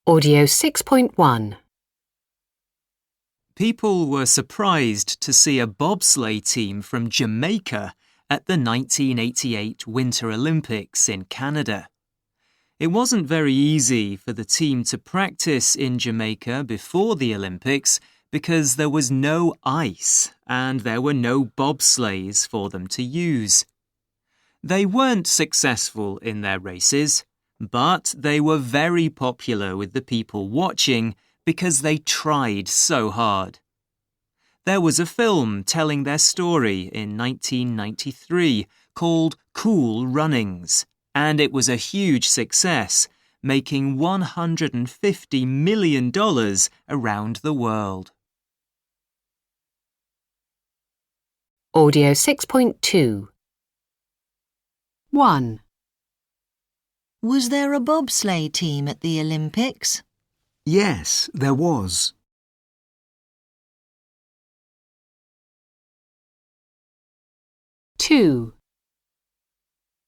Audio 6.1. People were surprised to see a bobsleigh team from Jamaica at the 1988 Winter Olympics in Canada. It wasn't very easy for the team to practice in Jamaica before the Olympics because there was no ice and there were no bobsleighs for them to use. They weren't successful in their races, but they were very popular with the people watching because they tried so hard. There was a film telling their story in 1993 called Cool Runnings, and it was a huge success, making $150 million around the world. Audio 6.2. 1. Was there a bobsleigh team at the Olympics? Yes, there was. 2.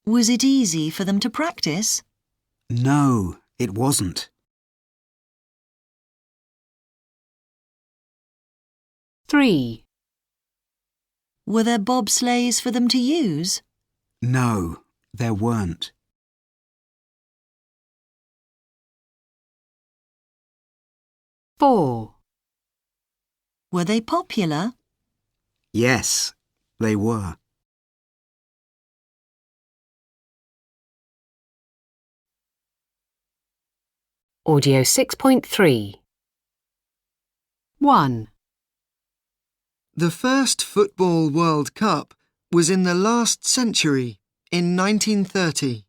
Was it easy for them to practice? No, it wasn't. 3. Were there bobsleighs for them to use? No, there weren't. 4. Were they popular? Yes, they were. Audio 6.3. 1. The first Football World Cup was in the last century, in 1930.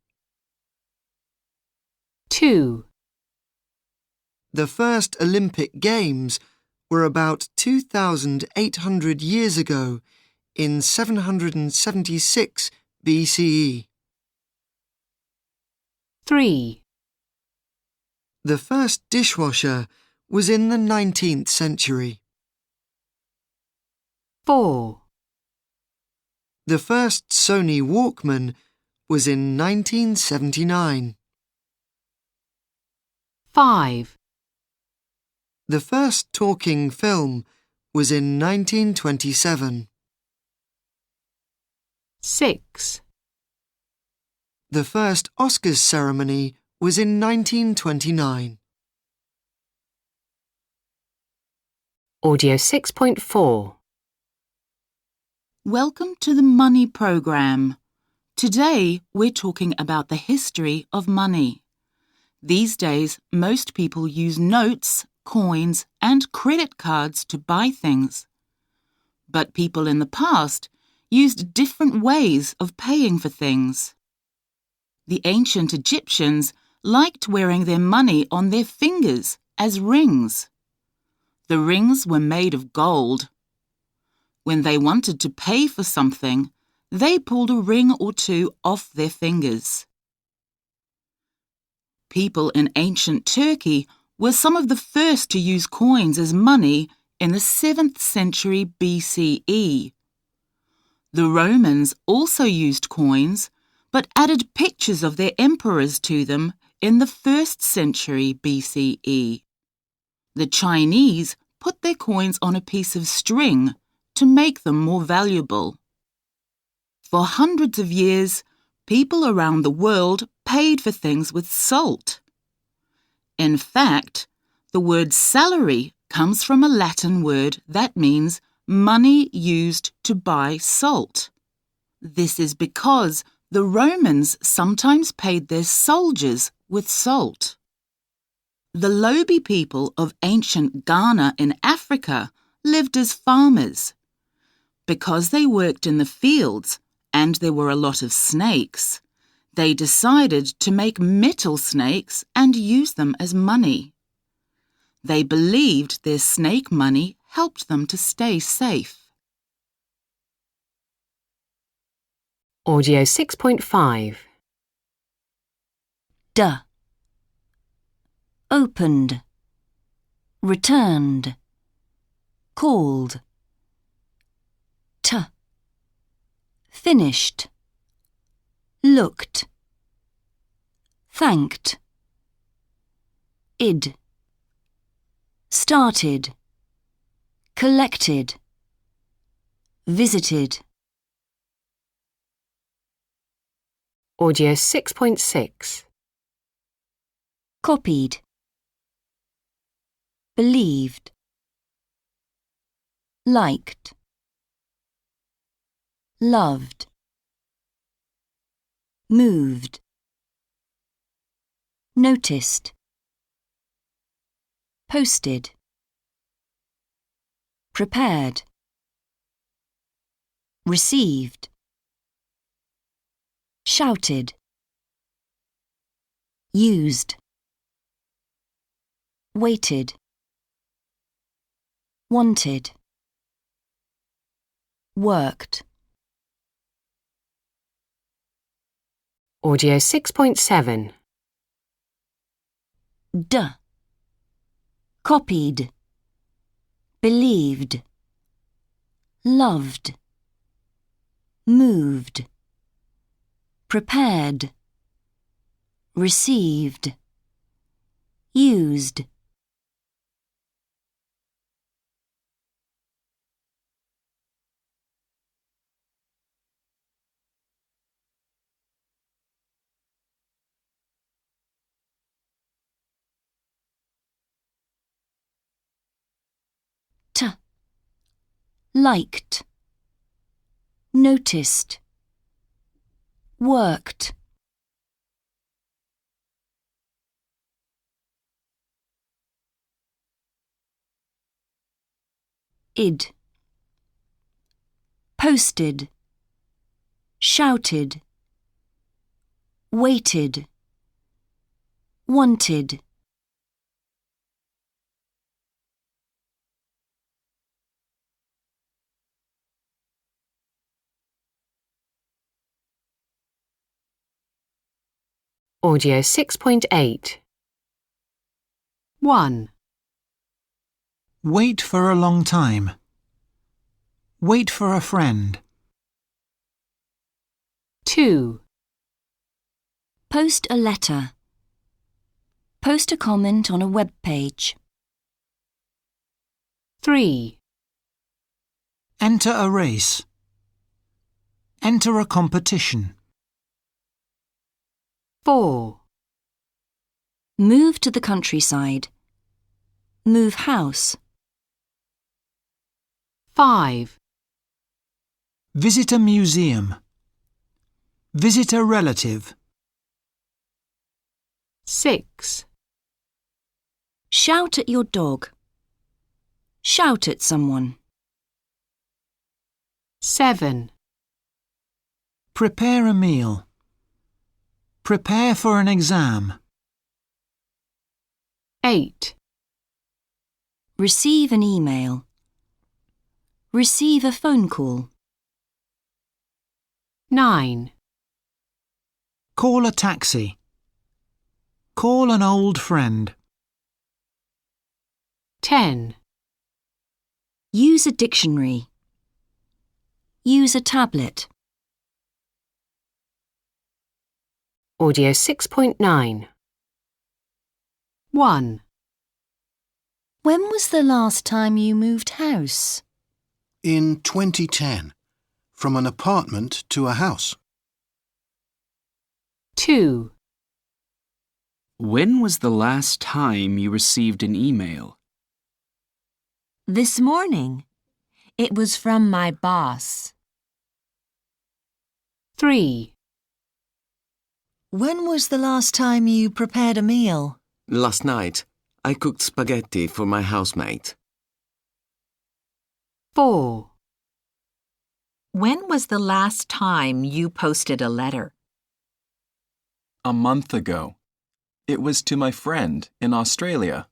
2. The first Olympic Games were about 2,800 years ago, in 776 BCE. 3. The first dishwasher was in the 19th century. 4. The first Sony Walkman was in 1979. 5. The first talking film was in 1927. 6. The first Oscars ceremony was in 1929. Audio 6.4. Welcome to the Money Programme. Today we're talking about the history of money. These days, most people use notes, coins, and credit cards to buy things. But people in the past used different ways of paying for things. The ancient Egyptians liked wearing their money on their fingers as rings. The rings were made of gold. When they wanted to pay for something, they pulled a ring or two off their fingers. People in ancient Turkey were some of the first to use coins as money in the 7th century BCE. The Romans also used coins, but added pictures of their emperors to them in the 1st century BCE. The Chinese put their coins on a piece of string to make them more valuable. For hundreds of years, people around the world paid for things with salt. In fact, the word salary comes from a Latin word that means money used to buy salt. This is because the Romans sometimes paid their soldiers with salt. The Lobi people of ancient Ghana in Africa lived as farmers. Because they worked in the fields and there were a lot of snakes, they decided to make metal snakes and use them as money. They believed their snake money helped them to stay safe. Audio 6.5. D. Opened. Returned. Called. T. Finished. Looked. Thanked. id. Started. Collected. Visited. Audio 6.6. Copied. Believed. Liked. Loved. Moved. Noticed. Posted. Prepared. Received. Shouted. Used. Waited. Wanted. Worked. Audio 6.7. D. Copied. Believed. Loved. Moved. Prepared. Received. Used. T. Liked. Noticed. Worked. Id. Posted. Shouted. Waited. Wanted. Audio 6.8. 1. Wait for a long time. Wait for a friend. 2. Post a letter. Post a comment on a web page. 3. Enter a race. Enter a competition. 4. Move to the countryside. Move house. 5. Visit a museum. Visit a relative. 6. Shout at your dog. Shout at someone. 7. Prepare a meal. Prepare for an exam. 8. Receive an email. Receive a phone call. 9. Call a taxi. Call an old friend. 10. Use a dictionary. Use a tablet. Audio 6.9. 1. When was the last time you moved house? In 2010, from an apartment to a house. 2. When was the last time you received an email? This morning. It was from my boss. 3. When was the last time you prepared a meal? Last night, I cooked spaghetti for my housemate. 4. When was the last time you posted a letter? A month ago. It was to my friend in Australia.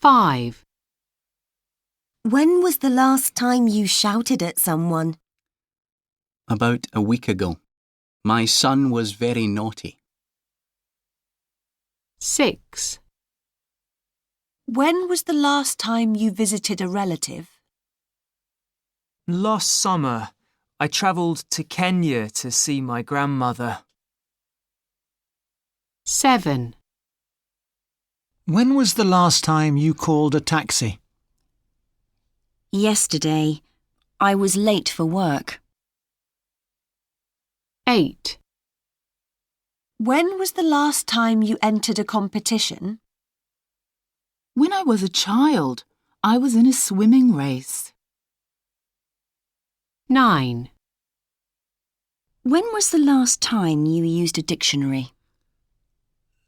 5. When was the last time you shouted at someone? About a week ago. My son was very naughty. 6. When was the last time you visited a relative? Last summer, I travelled to Kenya to see my grandmother. 7. When was the last time you called a taxi? Yesterday. I was late for work. 8. When was the last time you entered a competition? When I was a child, I was in a swimming race. 9. When was the last time you used a dictionary?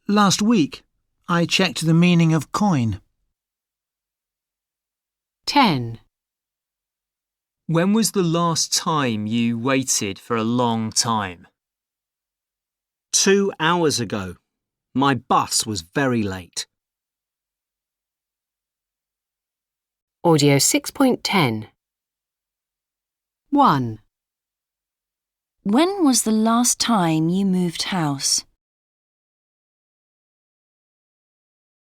Last week, I checked the meaning of coin. 10. When was the last time you waited for a long time? 2 hours ago. My bus was very late. Audio 6.10. 1. When was the last time you moved house?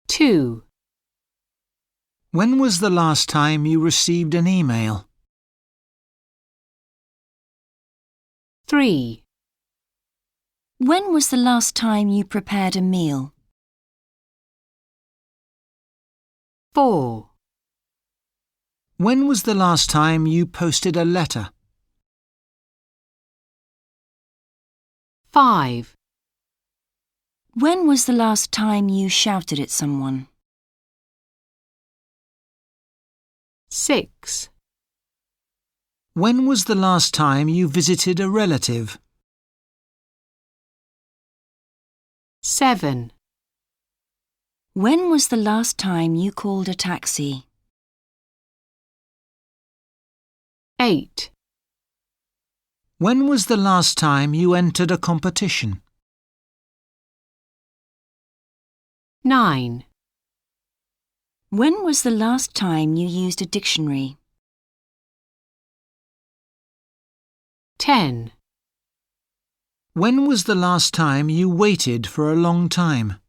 2. When was the last time you received an email? 3. When was the last time you prepared a meal? 4. When was the last time you posted a letter? 5. When was the last time you shouted at someone? 6. When was the last time you visited a relative? 7. When was the last time you called a taxi? 8. When was the last time you entered a competition? 9. When was the last time you used a dictionary? 10. When was the last time you waited for a long time?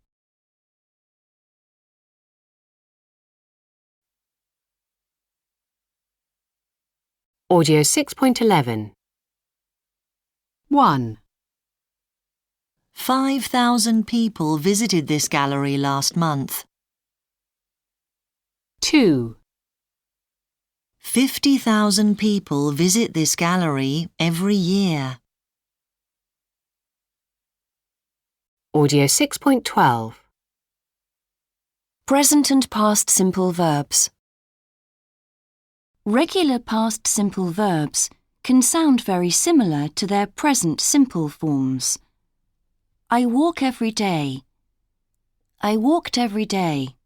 Audio 6.11. 1. 5,000 people visited this gallery last month. 2. 50,000 people visit this gallery every year. Audio 6.12. Present and past simple verbs. Regular past simple verbs can sound very similar to their present simple forms. I walk every day. I walked every day.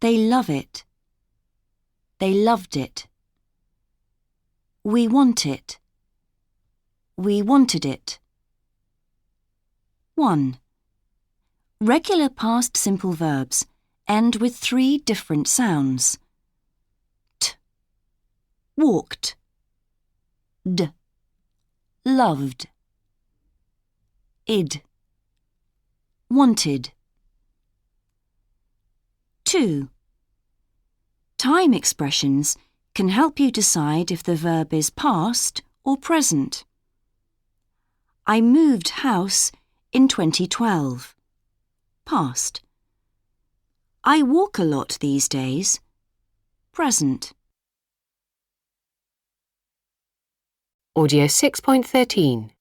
They love it. They loved it. We want it. We wanted it. 1. Regular past simple verbs end with 3 different sounds. T. Walked. D. Loved. Id. Wanted. 2. Time expressions can help you decide if the verb is past or present. I moved house in 2012. Past. I walk a lot these days. Present. Audio 6.13.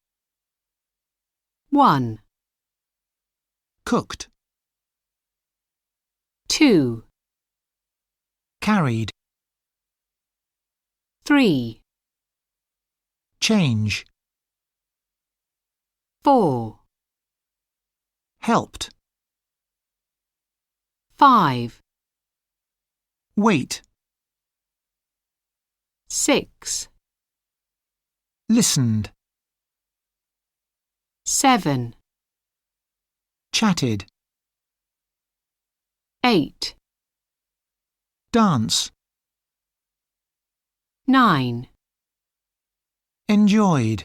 1. Cooked. 2. Carried. 3. Change. 4. Helped. 5. Wait. 6. Listened. 7. Chatted. 8. Dance. 9. Enjoyed.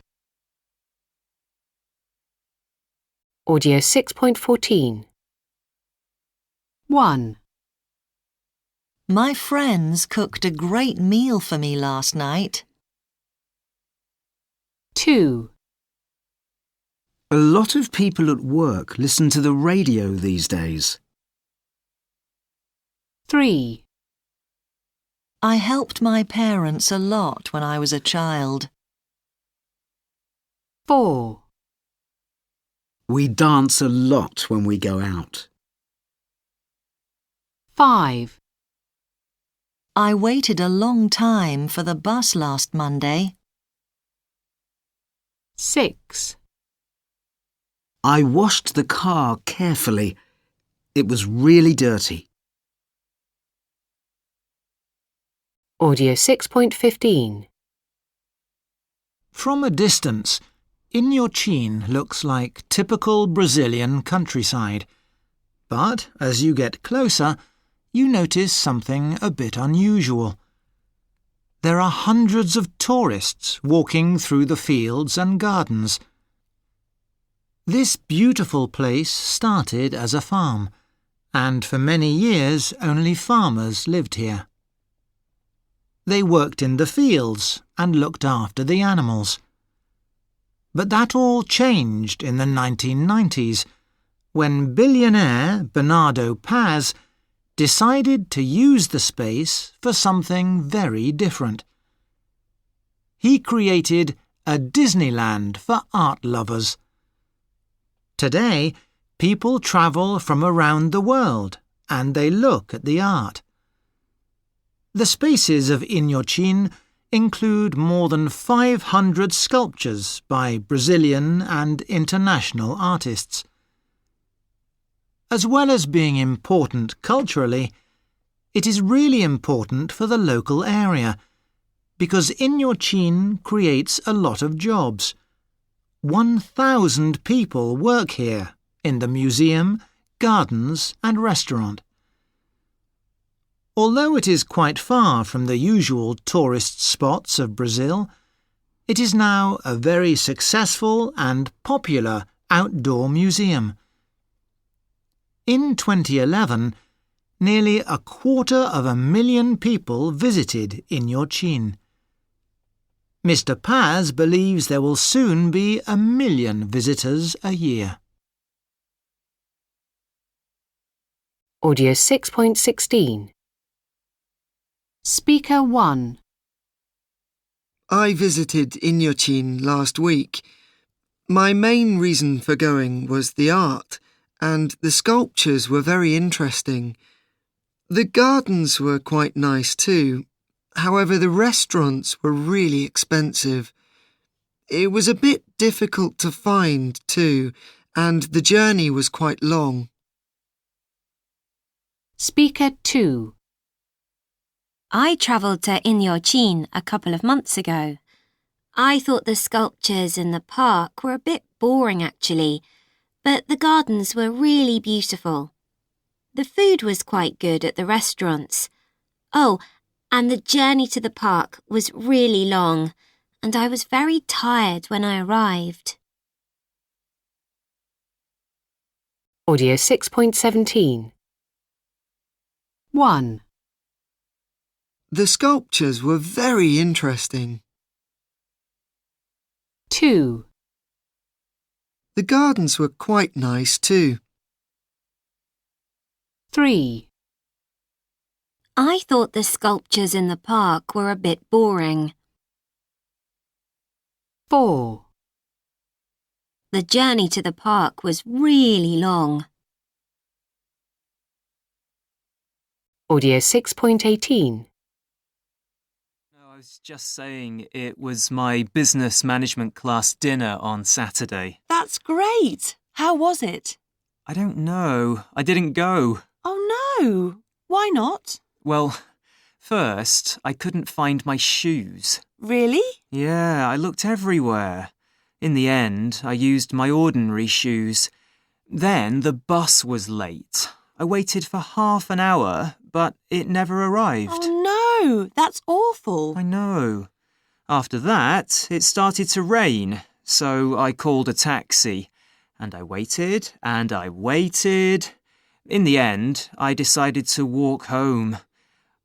Audio 6.14. 1. My friends cooked a great meal for me last night. 2. A lot of people at work listen to the radio these days. 3. I helped my parents a lot when I was a child. 4. We dance a lot when we go out. 5. I waited a long time for the bus last Monday. 6. I washed the car carefully. It was really dirty. Audio 6.15. From a distance, Inhotim looks like typical Brazilian countryside. But as you get closer, you notice something a bit unusual. There are hundreds of tourists walking through the fields and gardens. This beautiful place started as a farm, and for many years only farmers lived here. They worked in the fields and looked after the animals. But that all changed in the 1990s, when billionaire Bernardo Paz decided to use the space for something very different. He created a Disneyland for art lovers. Today, people travel from around the world and they look at the art. The spaces of Inhotim include more than 500 sculptures by Brazilian and international artists. As well as being important culturally, it is really important for the local area, because Inhotim creates a lot of jobs. 1,000 people work here in the museum, gardens and restaurant. Although it is quite far from the usual tourist spots of Brazil, it is now a very successful and popular outdoor museum. In 2011, nearly 250,000 people visited Inhotim. Mr. Paz believes there will soon be 1 million visitors a year. Audio 6.16. Speaker 1. I visited Inhotim last week. My main reason for going was the art, and the sculptures were very interesting. The gardens were quite nice too. However, the restaurants were really expensive. It was a bit difficult to find too, and the journey was quite long. Speaker 2. I travelled to Inhotim a couple of months ago. I thought the sculptures in the park were a bit boring actually, but the gardens were really beautiful. The food was quite good at the restaurants. Oh, and the journey to the park was really long, and I was very tired when I arrived. Audio 6.17. 1. The sculptures were very interesting. 2. The gardens were quite nice too. 3. I thought the sculptures in the park were a bit boring. 4. The journey to the park was really long. Audio 6.18. I was just saying it was my business management class dinner on Saturday. That's great. How was it? I don't know. I didn't go. Oh no. Why not? Well, first, I couldn't find my shoes. Really? Yeah, I looked everywhere. In the end, I used my ordinary shoes. Then the bus was late. I waited for half an hour, but it never arrived. Oh no, that's awful. I know. After that, it started to rain, so I called a taxi. And I waited, and I waited. In the end, I decided to walk home.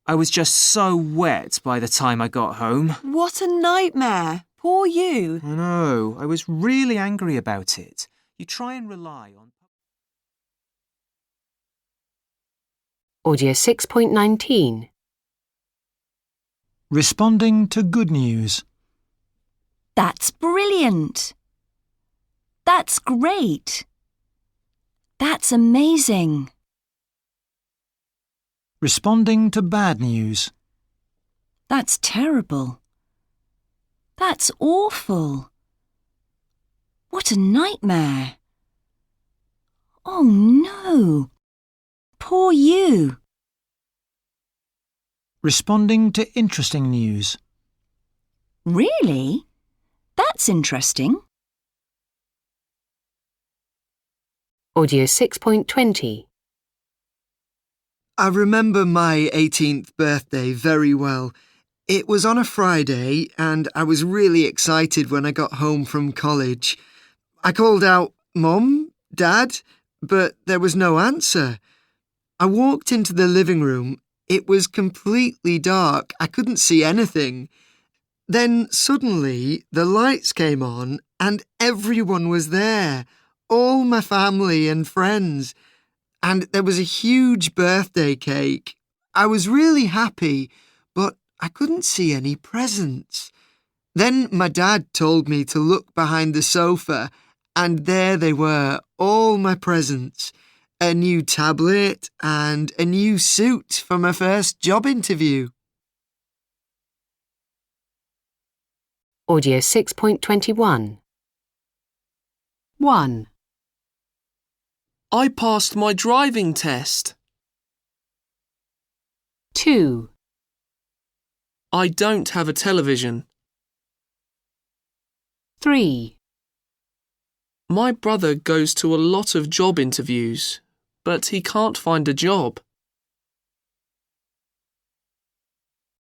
I was just so wet by the time I got home. What a nightmare. Poor you. I know, I was really angry about it. You try and rely on... Audio 6.19. Responding to good news. That's brilliant. That's great. That's amazing. Responding to bad news. That's terrible. That's awful. What a nightmare. Oh no. Poor you. Responding to interesting news. Really? That's interesting. Audio 6.20. I remember my 18th birthday very well. It was on a Friday and I was really excited when I got home from college. I called out, "Mum, Dad," but there was no answer. I walked into the living room. It was completely dark. I couldn't see anything. Then suddenly the lights came on and everyone was there, all my family and friends. And there was a huge birthday cake. I was really happy, but I couldn't see any presents. Then my dad told me to look behind the sofa, and there they were, all my presents. A new tablet and a new suit for my first job interview. Audio 6.21. 1. I passed my driving test. 2. I don't have a television. 3. My brother goes to a lot of job interviews, but he can't find a job.